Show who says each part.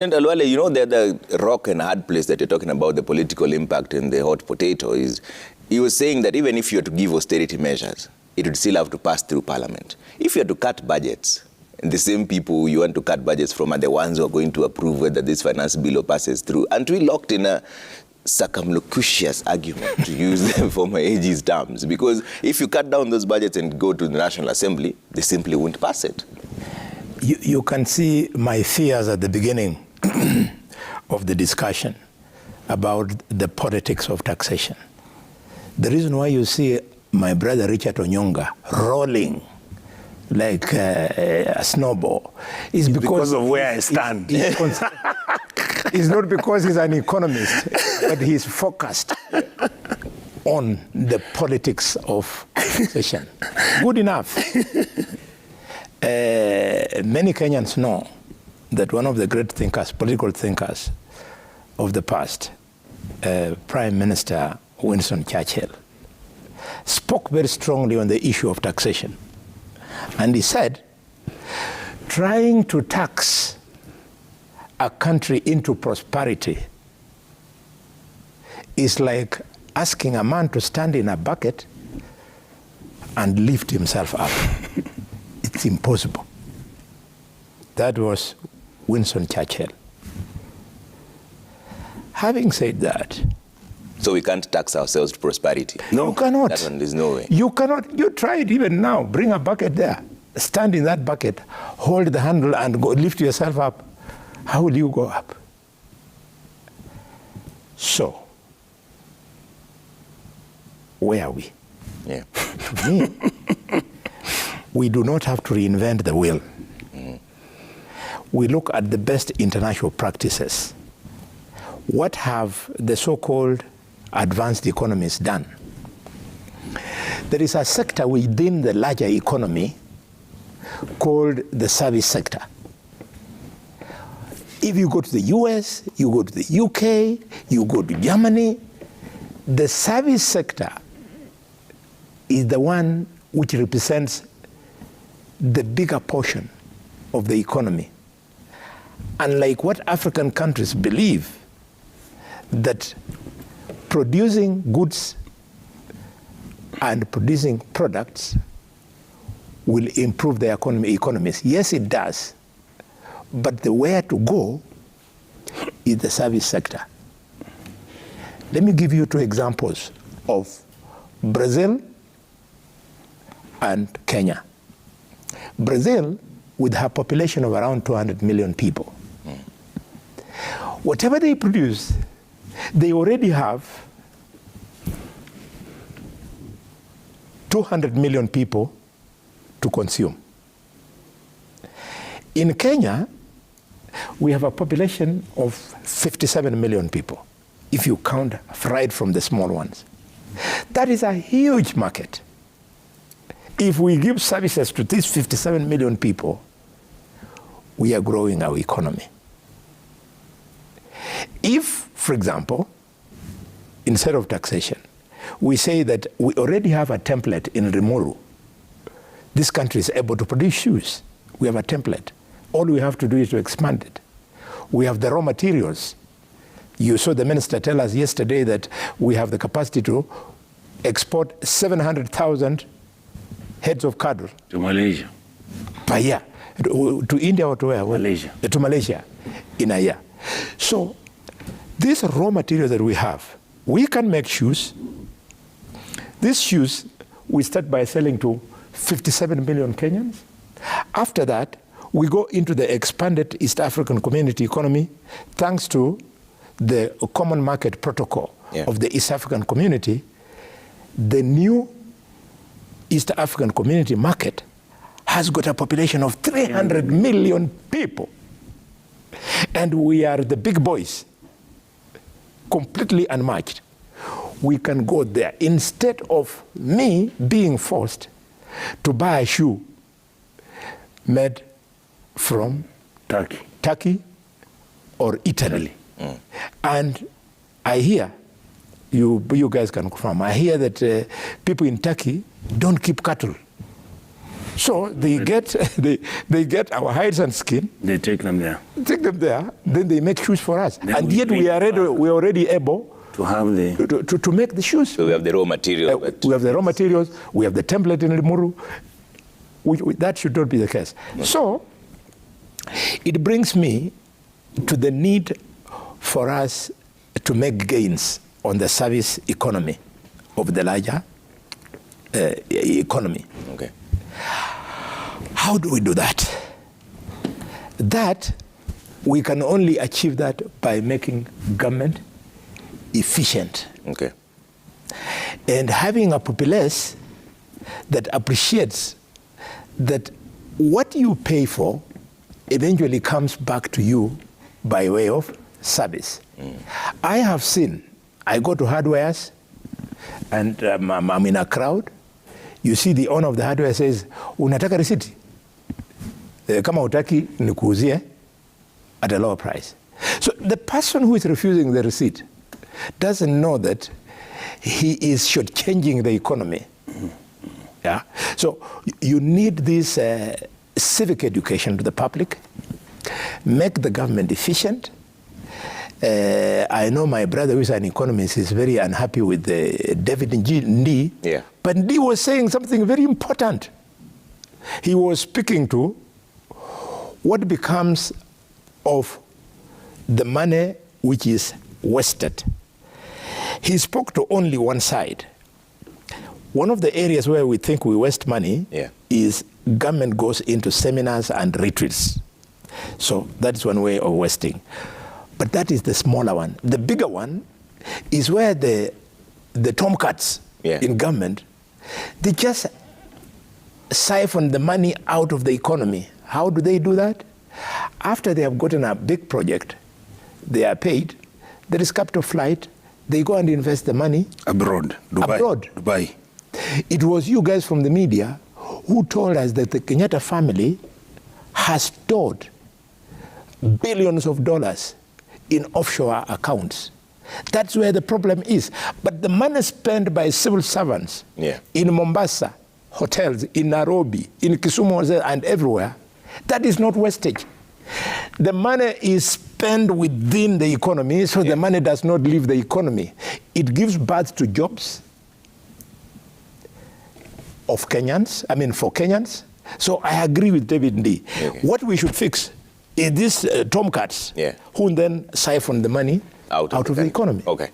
Speaker 1: And Khalwale, you know, the rock and hard place that you're talking about, the political impact and the hot potato, is you were saying that even if you were to give austerity measures, it would still have to pass through Parliament. If you had to cut budgets, and the same people you want to cut budgets from are the ones who are going to approve whether this finance bill passes through. Aren't we locked in a circumlocucious argument, to use them former AG's terms? Because if you cut down those budgets and go to the National Assembly, they simply won't pass it.
Speaker 2: You can see my fears at the beginning of the discussion about the politics of taxation. The reason why you see my brother Richard Onyonga rolling like a snowball is because
Speaker 3: of where I stand.
Speaker 2: It's not because he's an economist, but he's focused on the politics of taxation. Good enough. Many Kenyans know that one of the great thinkers, political thinkers of the past, Prime Minister Winston Churchill, spoke very strongly on the issue of taxation. And he said, trying to tax a country into prosperity is like asking a man to stand in a bucket and lift himself up. It's impossible. That was Winston Churchill. Having said that,
Speaker 1: so we can't tax ourselves to prosperity?
Speaker 2: No, you cannot.
Speaker 1: That one, there's no way.
Speaker 2: You cannot. You try it even now. Bring a bucket there. Stand in that bucket, hold the handle and go lift yourself up. How will you go up? So, where are we?
Speaker 1: Yeah.
Speaker 2: To me, we do not have to reinvent the wheel. We look at the best international practices. What have the so-called advanced economies done? There is a sector within the larger economy called the service sector. If you go to the US, you go to the UK, you go to Germany, the service sector is the one which represents the bigger portion of the economy. Unlike what African countries believe, that producing goods and producing products will improve the economies. Yes, it does. But the way to go is the service sector. Let me give you two examples of Brazil and Kenya. Brazil, with her population of around 200 million people, whatever they produce, they already have 200 million people to consume. In Kenya, we have a population of 57 million people, if you count right from the small ones. That is a huge market. If we give services to these 57 million people, we are growing our economy. If, for example, instead of taxation, we say that we already have a template in Rimuru. This country is able to produce shoes. We have a template. All we have to do is to expand it. We have the raw materials. You saw the minister tell us yesterday that we have the capacity to export 700,000 heads of cattle.
Speaker 3: To Malaysia.
Speaker 2: Per year. To India or to where?
Speaker 3: Malaysia.
Speaker 2: To Malaysia in a year. So these raw materials that we have, we can make shoes. These shoes, we start by selling to 57 million Kenyans. After that, we go into the expanded East African community economy, thanks to the common market protocol of the East African community. The new East African community market has got a population of 300 million people. And we are the big boys, completely unmatched. We can go there instead of me being forced to buy a shoe made from Turkey or Italy. And I hear, you guys can confirm, I hear that people in Turkey don't keep cattle. So they get they get our hides and skin.
Speaker 3: They take them there.
Speaker 2: Take them there, then they make shoes for us. Then and yet we are already able
Speaker 3: to have the
Speaker 2: to make the shoes.
Speaker 1: So we have the raw material.
Speaker 2: We have the raw materials. We have the template in Limuru. That should not be the case. No. So it brings me to the need for us to make gains on the service economy of the larger economy.
Speaker 1: Okay.
Speaker 2: How do we do that? That we can only achieve that by making government efficient.
Speaker 1: Okay.
Speaker 2: And having a populace that appreciates that what you pay for eventually comes back to you by way of service. I have seen, I go to hardwares and I'm in a crowd. You see the owner of the hardware says, unataka receipt? Kama utaki nikuuzie at a lower price. So the person who is refusing the receipt doesn't know that he is shortchanging the economy. Yeah. So you need this civic education to the public, make the government efficient. I know my brother, who is an economist, is very unhappy with David Ndi.
Speaker 1: Yeah.
Speaker 2: But Ndi was saying something very important. He was speaking to what becomes of the money which is wasted. He spoke to only one side. One of the areas where we think we waste money is government goes into seminars and retreats. So that's one way of wasting. But that is the smaller one. The bigger one is where the tomcats in government, they just siphon the money out of the economy. How do they do that? After they have gotten a big project, they are paid, there is capital flight, they go and invest the money.
Speaker 3: Abroad, Dubai.
Speaker 2: It was you guys from the media who told us that the Kenyatta family has stored billions of dollars in offshore accounts. That's where the problem is. But the money spent by civil servants in Mombasa, hotels, in Nairobi, in Kisumu and everywhere, that is not wastage. The money is spent within the economy, so the money does not leave the economy. It gives birth to jobs of Kenyans, for Kenyans. So I agree with David Ndi. Okay. What we should fix is these tomcats who then siphon the money out of the economy.
Speaker 1: Okay.